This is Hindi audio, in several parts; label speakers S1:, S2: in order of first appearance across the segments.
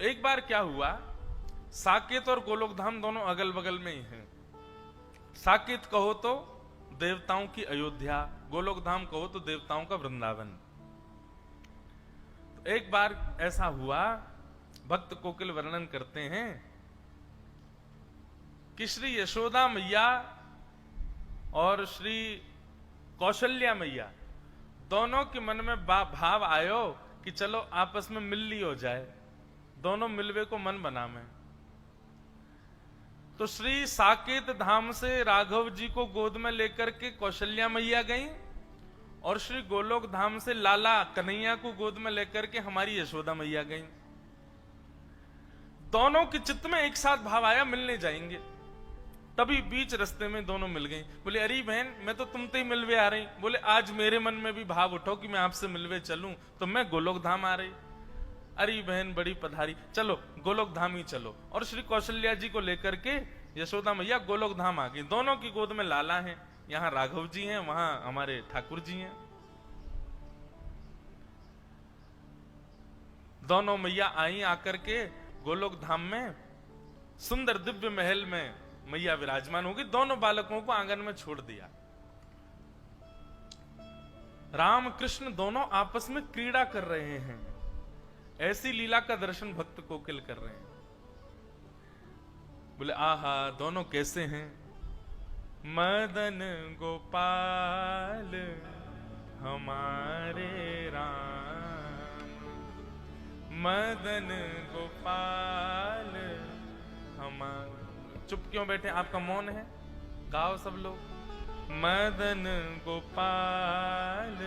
S1: एक बार क्या हुआ, साकेत और गोलोकधाम दोनों अगल बगल में ही हैं। साकेत कहो तो देवताओं की अयोध्या, गोलोकधाम कहो तो देवताओं का वृंदावन। तो एक बार ऐसा हुआ, भक्त कोकिल वर्णन करते हैं कि श्री यशोदा मैया और श्री कौशल्या मैया दोनों के मन में भाव आयो कि चलो आपस में मिल ली हो जाए, दोनों मिलवे को मन बना में। तो श्री साकेत धाम से राघव जी को गोद में लेकर के कौशल्या मैया गई और श्री गोलोक धाम से लाला कन्हैया को गोद में लेकर के हमारी यशोदा मैया गई। दोनों के चित्त में एक साथ भाव आया मिलने जाएंगे। तभी बीच रास्ते में दोनों मिल गई। बोले अरे बहन मैं तो तुमसे ही मिलवे आ रही। बोले आज मेरे मन में भी भाव उठो कि मैं आपसे मिलवे चलूं, तो मैं गोलोक धाम आ रही। अरे बहन बड़ी पधारी, चलो गोलोक धाम ही चलो। और श्री कौशल्या जी को लेकर के यशोदा मैया गोलोक धाम आ गई। दोनों की गोद में लाला है, यहाँ राघव जी हैं, वहां हमारे ठाकुर जी हैं। दोनों मैया आई आकर के गोलोक धाम में सुंदर दिव्य महल में मैया विराजमान होगी। दोनों बालकों को आंगन में छोड़ दिया। राम कृष्ण दोनों आपस में क्रीड़ा कर रहे हैं। ऐसी लीला का दर्शन भक्त कोकिल कर रहे हैं। बोले आहा दोनों कैसे हैं। मदन गोपाल हमारे राम, मदन गोपाल हमारे। चुप क्यों बैठे, आपका मौन है, गाओ सब लोग। मदन गोपाल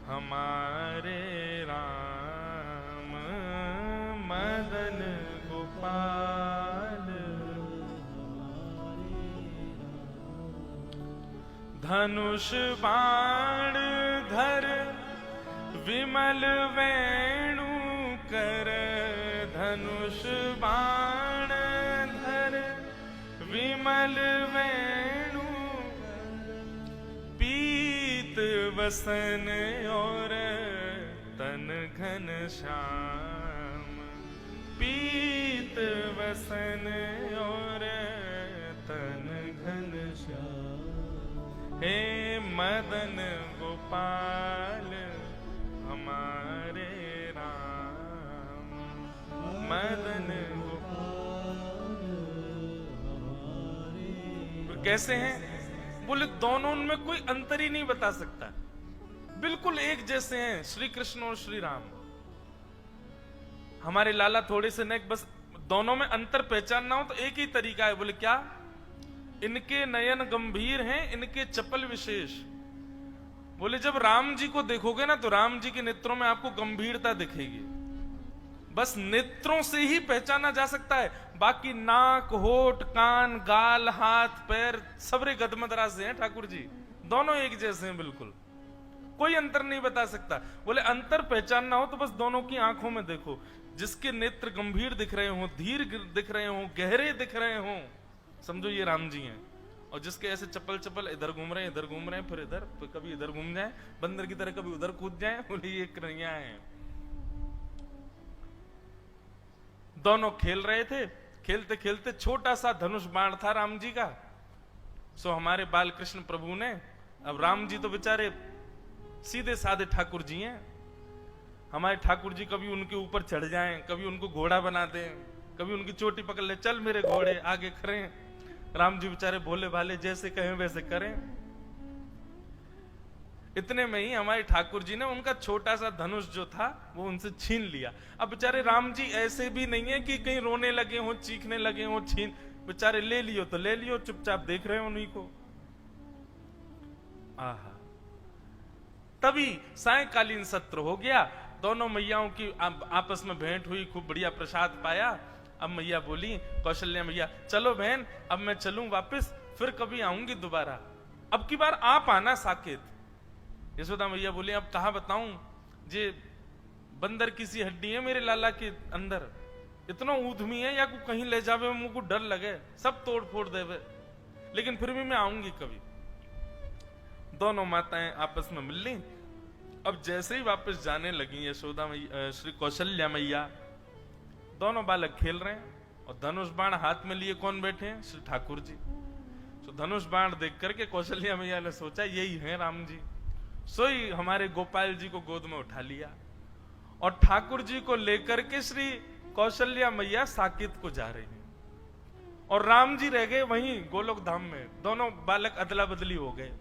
S1: हमारे राम, मदन गोपाल धनुष बाण धर विमल वेणु कर, धनुष बाण धर विमल वेणु, पीत वसन और तन घन श्याम, पीत वसन और तन घन श्याम। हे मदन गोपाल हमारे राम, मदन गोपाल हमारे। कैसे हैं? बोले दोनों उनमें कोई अंतर ही नहीं बता सकता, बिल्कुल एक जैसे हैं श्री कृष्ण और श्री राम। हमारे लाला थोड़े से नेक, बस दोनों में अंतर पहचानना हो तो एक ही तरीका है। बोले क्या? इनके नयन गंभीर हैं, इनके चपल विशेष। बोले जब राम जी को देखोगे ना तो राम जी के नेत्रों में आपको गंभीरता दिखेगी। बस नेत्रों से ही पहचाना जा सकता है, बाकी नाक होठ कान गाल हाथ पैर सबरे गदमदरा से हैं ठाकुर जी। दोनों एक जैसे हैं, बिल्कुल कोई अंतर नहीं बता सकता। बोले अंतर पहचानना हो तो बस दोनों की आंखों में देखो। जिसके नेत्र गंभीर दिख रहे हो, धीर दिख रहे हो, गहरे दिख रहे हो, समझो ये राम जी हैं। और जिसके ऐसे चप्पल चप्पल इधर घूम रहे हैं, इधर घूम रहे हैं, फिर इधर, फिर कभी इधर घूम जाए बंदर की तरह, कभी उधर कूद जाए, बोले ये कन्हैया हैं। दोनों खेल रहे थे। खेलते खेलते छोटा सा धनुष बाण था राम जी का। सो हमारे बाल कृष्ण प्रभु ने, अब राम जी तो बेचारे सीधे साधे ठाकुर जी हैं। हमारे ठाकुर जी कभी उनके ऊपर चढ़ जाएं, कभी उनको घोड़ा बना दें, कभी उनकी चोटी पकड़ ले, चल मेरे घोड़े आगे खड़े। राम जी बेचारे भोले भाले, जैसे कहें वैसे करें। इतने में ही हमारे ठाकुर जी ने उनका छोटा सा धनुष जो था वो उनसे छीन लिया। अब बेचारे राम जी ऐसे भी नहीं है कि कहीं रोने लगे हो, चीखने लगे हो, छीन, बेचारे ले लियो तो ले लियो, चुपचाप देख रहे हो उन्हीं को। आहा, तभी सायंकालीन सत्र हो गया। दोनों मैयाओं की आपस में भेंट हुई, खूब बढ़िया प्रसाद पाया। अब मैया बोली, कौशल्या मैया चलो बहन अब मैं चलूं वापस, फिर कभी आऊंगी दोबारा, अब की बार आप आना साकेत। यशोदा मैया बोली अब कहा बताऊं, जे बंदर की सी हड्डी है मेरे लाला के अंदर, इतना ऊधमी है या को कहीं ले जावे मुझको डर लगे, सब तोड़ फोड़ देवे, लेकिन फिर भी मैं आऊंगी कभी। दोनों माताएं आपस में मिल ली। अब जैसे ही वापस जाने लगी यशोदा मैया, श्री कौशल्या मैया, दोनों बालक खेल रहे हैं और धनुष बाण हाथ में लिए कौन बैठे हैं? श्री ठाकुर जी। तो धनुष बाण देख करके कौशल्या मैया ने सोचा यही है राम जी, सोई हमारे गोपाल जी को गोद में उठा लिया और ठाकुर जी को लेकर के श्री कौशल्या मैया साकेत को जा रही हैं और राम जी रह गए वहीं गोलोक धाम में। दोनों बालक अदला बदली हो गए।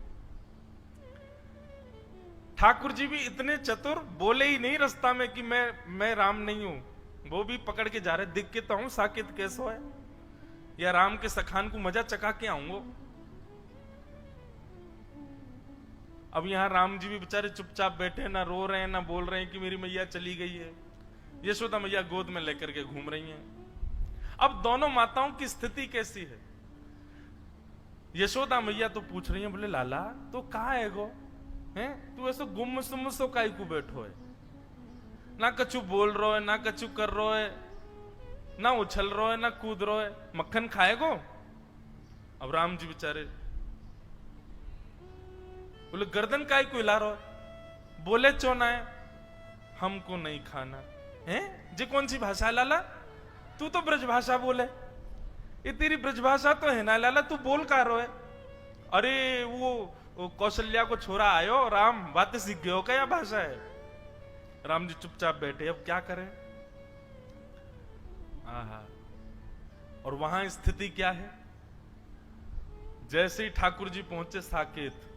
S1: ठाकुर जी भी इतने चतुर, बोले ही नहीं रास्ता में कि मैं राम नहीं हूं, वो भी पकड़ के जा रहे, दिख के तो हूं साकेत कैसो है, या राम के सखान को मजा चका के आऊंगो। अब यहां राम जी भी बेचारे चुपचाप बैठे, ना रो रहे हैं ना बोल रहे हैं कि मेरी मैया चली गई है। यशोदा मैया गोद में लेकर के घूम रही हैं। अब दोनों माताओं की स्थिति कैसी है? यशोदा मैया तो पूछ रही है, बोले लाला तो कहाँ है गो, हैं तू ऐसा गुम सुम सो काई को बैठो है, ना कछु बोल रो है ना कछु कर रो है, ना उछल रो है ना कूद रो है, मक्खन खाएगो? अब राम जी बेचारे बोले गर्दन काय को हिला रो है, बोले चोना है हमको नहीं खाना है। जी कौन सी भाषा लाला? तू तो ब्रज भाषा बोले, ये तेरी ब्रज भाषा तो है ना लाला, तू बोल का रो है? अरे वो कौशल्या को छोरा आयो राम, बातें सीख गए हो क्या भाषा है? राम जी चुपचाप बैठे, अब क्या करें? आहा, और वहां स्थिति क्या है? जैसे ही ठाकुर जी पहुंचे साकेत,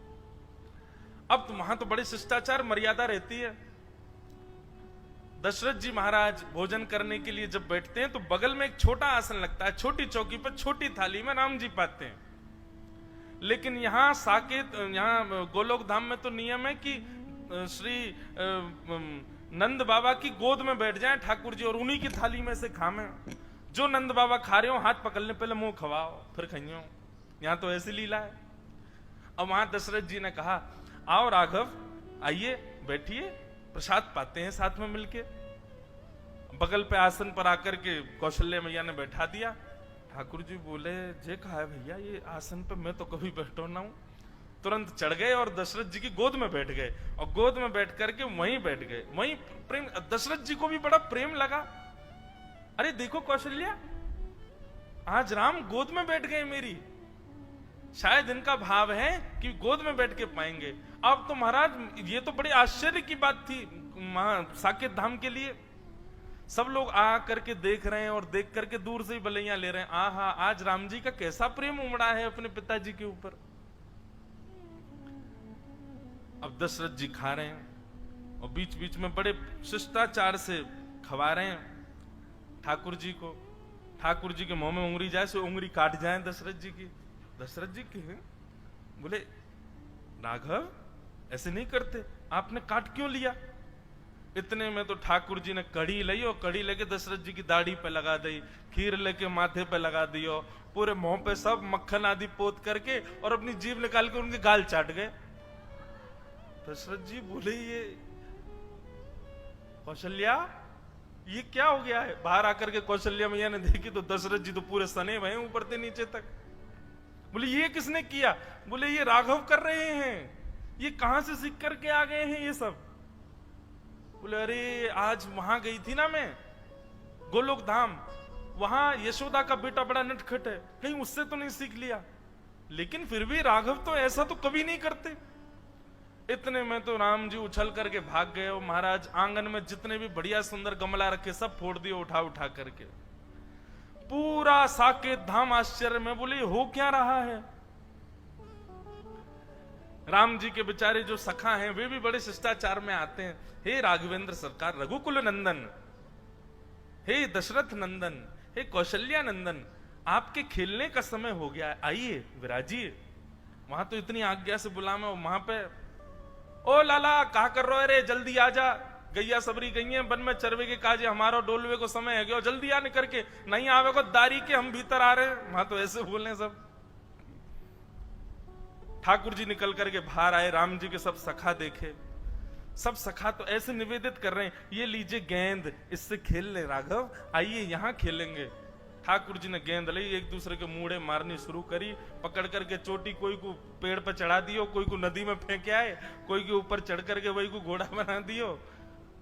S1: अब तो वहां तो बड़े शिष्टाचार मर्यादा रहती है। दशरथ जी महाराज भोजन करने के लिए जब बैठते हैं तो बगल में एक छोटा आसन लगता है, छोटी चौकी पर छोटी थाली में राम जी पाते हैं। लेकिन यहां साकेत, यहां गोलोक धाम में तो नियम है कि श्री नंद बाबा की गोद में बैठ जाएं ठाकुर जी और उन्हीं की थाली में से खाएं। जो नंद बाबा खा रहे हो हाथ पकड़ने पहले मुंह खवाओ फिर खाइयो। यहां तो ऐसी लीला है। अब वहां दशरथ जी ने कहा आओ राघव आइए बैठिए, प्रसाद पाते हैं साथ में मिलके। बगल पे आसन पर आकर के कौशल्या मैया ने बैठा दिया। ठाकुर जी बोले जे कहा है भैया ये आसन पे मैं तो कभी बैठो ना हूं। तुरंत चढ़ गए और दशरथ जी की गोद में बैठ गए और गोद में बैठ करके वहीं बैठ गए। वहीं प्रेम, दशरथ जी को भी बड़ा प्रेम लगा। अरे देखो कौशल्या, आज राम गोद में बैठ गए मेरी, शायद इनका भाव है कि गोद में बैठ के पाएंगे। अब तो महाराज ये तो बड़े आश्चर्य की बात थी साकेत धाम के लिए। सब लोग आ करके देख रहे हैं और देख करके दूर से ही बलैया ले रहे हैं। आहा, आज राम जी का कैसा प्रेम उमड़ा है अपने पिताजी के ऊपर। अब दशरथ जी खा रहे हैं और बीच बीच में बड़े शिष्टाचार से खवा रहे हैं ठाकुर जी को। ठाकुर जी के मुंह में उंगली जाए सो उंगली काट जाए दशरथ जी की। दशरथ जी के बोले राघव ऐसे नहीं करते, आपने काट क्यों लिया? इतने में तो ठाकुर जी ने कड़ी ली और कड़ी लेके दशरथ जी की दाढ़ी पे लगा दी, खीर लेके माथे पे लगा दियो, पूरे मुंह पे सब मक्खन आदि पोत करके और अपनी जीभ निकाल के उनके गाल चाट गए। दशरथ जी बोले ये कौशल्या ये क्या हो गया है? बाहर आकर के कौशल्या मैया ने देखी तो दशरथ जी तो पूरे सने भये ऊपर से नीचे तक। बोले ये किसने किया? बोले ये राघव कर रहे हैं, ये कहां से सीख करके आ गए हैं ये सब? बोले अरे आज वहां गई थी ना मैं गोलोक धाम, वहां यशोदा का बेटा बड़ा नटखट है, कहीं उससे तो नहीं सीख लिया? लेकिन फिर भी राघव तो ऐसा तो कभी नहीं करते। इतने में तो राम जी उछल करके भाग गए और महाराज आंगन में जितने भी बढ़िया सुंदर गमला रखे सब फोड़ दिए उठा उठा करके। पूरा साकेत धाम आश्चर्य में, बोले हो क्या रहा है? राम जी के बेचारे जो सखा हैं वे भी बड़े शिष्टाचार में आते हैं। हे राघवेंद्र सरकार, रघुकुल नंदन, हे दशरथ नंदन, हे कौशल्या नंदन, आपके खेलने का समय हो गया है, आइए विराजिए। वहां तो इतनी आज्ञा से बुला में, वहां पे ओ लाला कहा कर रहे रे, जल्दी आ जा, गैया सबरी गई है वन में चरवे के काजे, हमारा डोलवे को समय है गया, जल्दी आने करके, नहीं आवे को दारी के हम भीतर आ रहे हैं। वहां तो ऐसे बोलने सब। ठाकुर जी निकल करके बाहर आए, राम जी के सब सखा देखे, सब सखा तो ऐसे निवेदित कर रहे हैं, ये लीजिए गेंद, इससे खेल ले राघव, आइए यहां खेलेंगे। ठाकुर जी ने गेंद ली, एक दूसरे के मुड़े मारनी शुरू करी, पकड़ करके चोटी कोई को पेड़ पर चढ़ा दियो, कोई को नदी में फेंके आए, कोई के ऊपर चढ़ करके वही को घोड़ा बना दियो।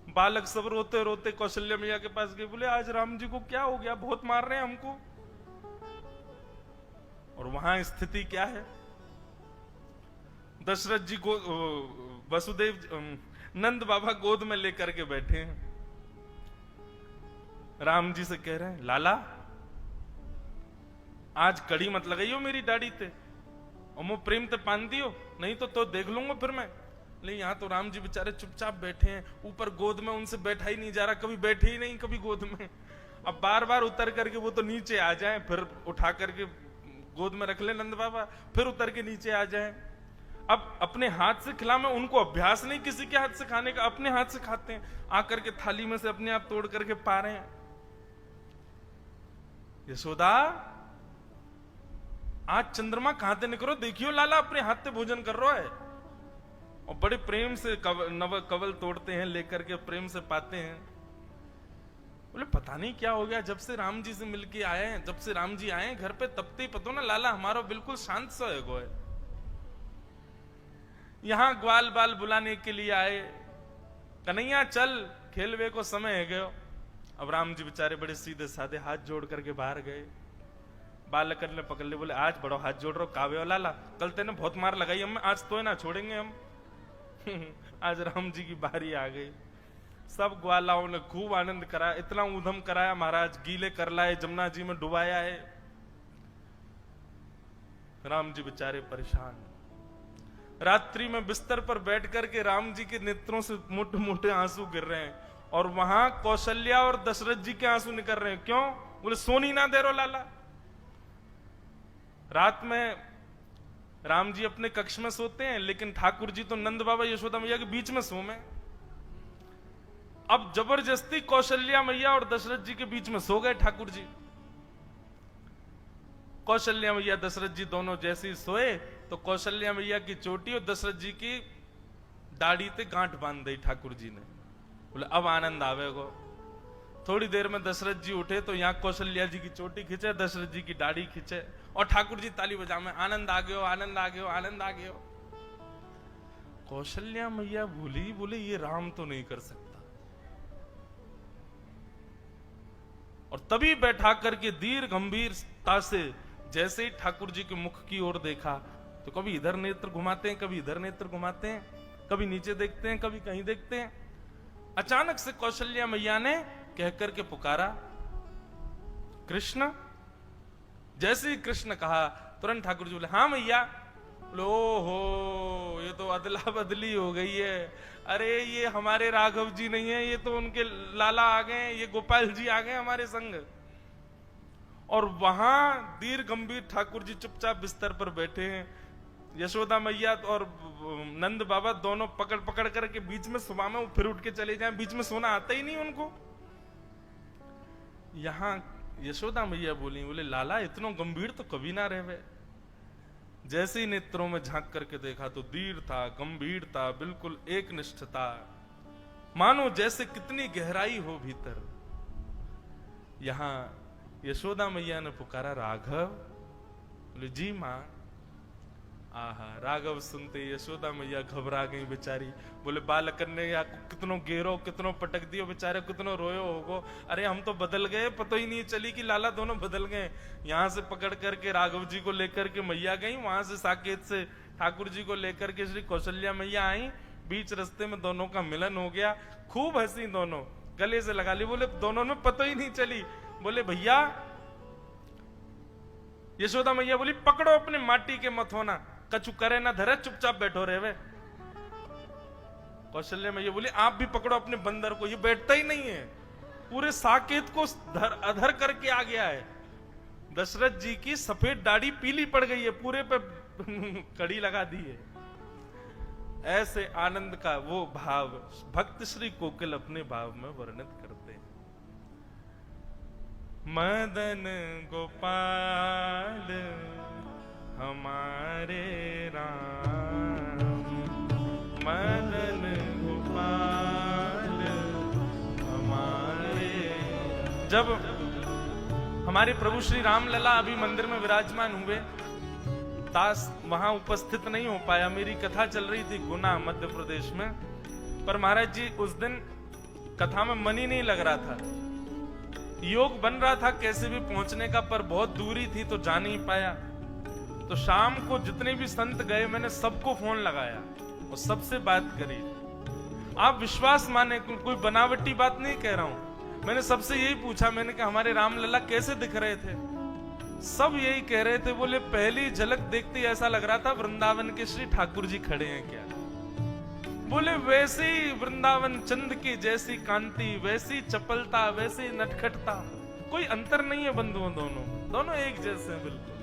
S1: बालक सब रोते रोते कौशल्या मैया के पास गए, बोले आज राम जी को क्या हो गया, बहुत मार रहे हैं हमको। और वहां स्थिति क्या है, दशरथ जी को वसुदेव नंद बाबा गोद में लेकर के बैठे हैं, राम जी से कह रहे हैं लाला आज कड़ी मत लगाइयो मेरी दाढ़ी ते, और मैं प्रेम ते पान दियो, नहीं तो देख लूंगा फिर मैं। नहीं, यहाँ तो राम जी बेचारे चुपचाप बैठे हैं, ऊपर गोद में उनसे बैठा ही नहीं जा रहा, कभी बैठे ही नहीं कभी गोद में। अब बार बार उतर करके वो तो नीचे आ जाएं, फिर उठा करके गोद में रख ले नंद बाबा, फिर उतर के नीचे आ जाएं। अब अपने हाथ से खिला, में उनको अभ्यास नहीं किसी के हाथ से खाने का, अपने हाथ से खाते हैं, आकर के थाली में से अपने आप तोड़ करके पा रहे हैं। यशोदा आज चंद्रमा कहां से निकलो, देखियो लाला अपने हाथ से भोजन कर रहा है, और बड़े प्रेम से नव कवल तोड़ते हैं, लेकर के प्रेम से पाते हैं। बोले पता नहीं क्या हो गया, जब से राम जी से मिलके आए हैं, जब से राम जी आए हैं घर पे, तब ते पतो ना लाला हमारा बिल्कुल शांत सा है। यहां ग्वाल बाल बुलाने के लिए आए, कन्हैया चल खेलवे को समय है गयो। अब राम जी बेचारे बड़े सीधे साधे हाथ जोड़ करके बाहर गए, बालक ने पकड़ ले, बोले आज बड़ो हाथ जोड़ रहा कावे लाला, कल तेने बहुत मार लगाई हम, आज तो ना छोड़ेंगे हम। आज राम जी की बारी आ गई, सब ग्वालाओं ने खूब आनंद कराया, इतना ऊधम कराया महाराज, गीले कर लाए, जमुना जी में डुबाया है। राम जी बेचारे परेशान, रात्रि में बिस्तर पर बैठ करके राम जी के नेत्रों से मोटे मोटे आंसू गिर रहे हैं, और वहां कौशल्या और दशरथ जी के आंसू निकल रहे हैं। क्यों? बोले सोनी ना दे रो लाला। रात में राम जी अपने कक्ष में सोते हैं, लेकिन ठाकुर जी तो नंद बाबा यशोदा मैया के बीच में सोमे। अब जबरदस्ती कौशल्या मैया और दशरथ जी के बीच में सो गए ठाकुर जी। कौशल्या मैया दशरथ जी दोनों जैसे ही सोए, तो कौशल्या मैया की चोटी और दशरथ जी की दाढ़ी पे गांठ बांध दी ठाकुर जी ने। बोले अब आनंद आवेगो। थोड़ी देर में दशरथ जी उठे तो यहाँ कौशल्या जी की चोटी खींचे, दशरथ जी की दाढ़ी खींचे, और ठाकुर जी ताली बजा में आनंद आ गयो, आनंद आ गयो, आनंद आ गयो। कौशल्या मैया भूली, बोले ये राम तो नहीं कर सकता। और तभी बैठा करके धीर गंभीरता से जैसे ही ठाकुर जी के मुख की ओर देखा, तो कभी इधर नेत्र घुमाते हैं, कभी इधर नेत्र घुमाते हैं, कभी नीचे देखते हैं, कभी कहीं देखते हैं। अचानक से कौशल्या मैया ने कह करके पुकारा कृष्ण। जैसे ही कृष्ण कहा, तुरंत ठाकुर जी बोले हाँ मैया। लो हो, ये तो अदला बदली हो गई है। अरे ये हमारे राघव जी नहीं है, ये तो उनके लाला आ गए, ये गोपाल जी आ गए हमारे संग। और वहां धीर गंभीर ठाकुर जी चुपचाप बिस्तर पर बैठे हैं, यशोदा मैया और नंद बाबा दोनों पकड़ पकड़ करके बीच में सुबह में फिर उठ के चले जाएं, बीच में सोना आता ही नहीं उनको। यहां यशोदा मैया बोली, बोले लाला इतना गंभीर तो कभी ना रहे। जैसे ही नेत्रों में झांक करके देखा तो धीर था, गंभीर था, बिल्कुल एक निष्ठता, मानो जैसे कितनी गहराई हो भीतर। यहां यशोदा मैया ने पुकारा राघव। बोले जी मां। आहा, राघव सुनते यशोदा मैया घबरा गई बेचारी। बोले बालक ने या कितनो गेरो, कितनो पटक दियो बेचारे, कितनो रोयो होगो। अरे हम तो बदल गए, पता ही नहीं चली कि लाला दोनों बदल गए। यहां से पकड़ करके राघव जी को लेकर के मैया गई, वहां से साकेत से ठाकुर जी को लेकर के श्री कौशल्या मैया आई। बीच रास्ते में दोनों का मिलन हो गया, खूब हंसी, दोनों गले से लगा ली। बोले दोनों में पता ही नहीं चली। बोले भैया, यशोदा मैया बोली पकड़ो अपने माटी के मत होना, कछु करे ना धरे, चुपचाप बैठो रहे वे। कौशल्या मैया बोली आप भी पकड़ो अपने बंदर को, ये बैठता ही नहीं है, पूरे साकेत को अधर करके आ गया है। दशरथ जी की सफेद दाढ़ी पीली पड़ गई है, पूरे पे कड़ी लगा दी है। ऐसे आनंद का वो भाव भक्त श्री कोकिल अपने भाव में वर्णित करते हैं। मदन गोपाल हमारे राम, मदन गोपाल हमारे। जब हमारे प्रभु श्री राम लला अभी मंदिर में विराजमान हुए, दास वहां उपस्थित नहीं हो पाया। मेरी कथा चल रही थी गुना मध्य प्रदेश में, पर महाराज जी उस दिन कथा में मन ही नहीं लग रहा था। योग बन रहा था कैसे भी पहुंचने का, पर बहुत दूरी थी तो जा नहीं पाया। तो शाम को जितने भी संत गए मैंने सबको फोन लगाया और सबसे बात करी। आप विश्वास माने, कोई बनावटी बात नहीं कह रहा हूं। मैंने सबसे यही पूछा, मैंने कहा हमारे रामलला कैसे दिख रहे थे? सब यही कह रहे थे, बोले पहली झलक देखते ही ऐसा लग रहा था वृंदावन के श्री ठाकुर जी खड़े हैं क्या। बोले वैसे ही वृंदावन चंद की जैसी कांति, वैसी चपलता, वैसी नटखटता, कोई अंतर नहीं है बंधुओं। दोनों एक जैसे हैं बिल्कुल।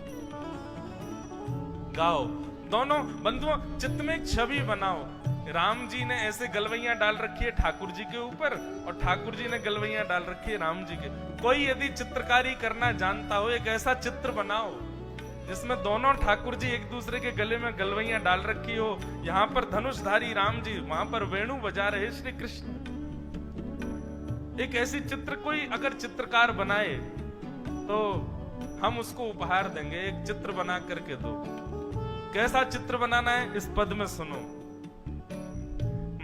S1: गाओ दोनों बंधुओं, चित्त में एक छवि बनाओ। राम जी ने ऐसे गलवैया डाल रखी है ठाकुर जी के ऊपर और ठाकुर जी ने गलवैया डाल रखी है राम जी के। कोई यदि चित्रकारी करना जानता हो, एक ऐसा चित्र बनाओ जिसमें दोनों ठाकुर जी एक दूसरे के गले में गलवैया डाल रखी हो। यहाँ पर धनुषधारी राम जी, वहां पर वेणु बजा रहे श्री कृष्ण। एक ऐसी चित्र कोई अगर चित्रकार बनाए तो हम उसको उपहार देंगे। एक चित्र बना करके दो। कैसा चित्र बनाना है इस पद में सुनो।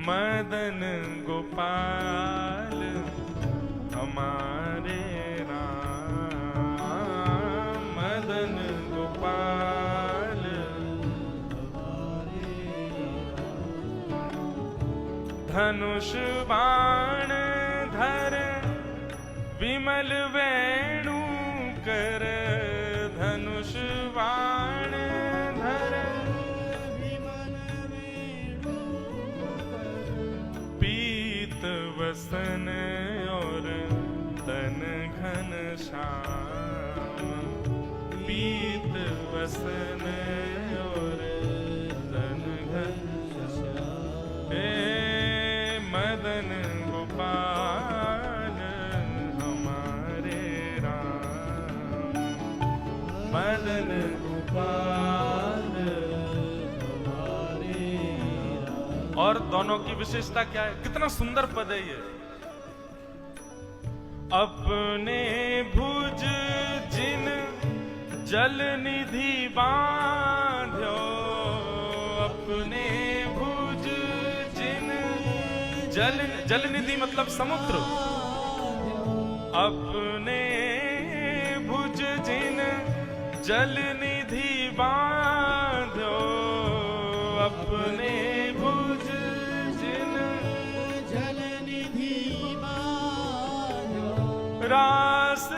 S1: मदन गोपाल हमारे राम, मदन गोपाल हमारे धनुष बाण धर विमल वेणु कर, धनुष बाण धर विमल वेणु कर, पीत वसन और तन घन श्याम, पीत वसन और तन घन श्याम, हे मदन गोपाल हमारे राम, मदन गोपाल हमारे राम। और दोनों की विशेषता क्या है? कितना सुंदर पद है ये। अपने भुज जिन जल निधि बांध्यो, अपने भुज जिन जल निधि मतलब समुद्र, अपने भुज जिन जल निधि बांध्यो, अपने भुज जिन जल निधि बांध्यो, रास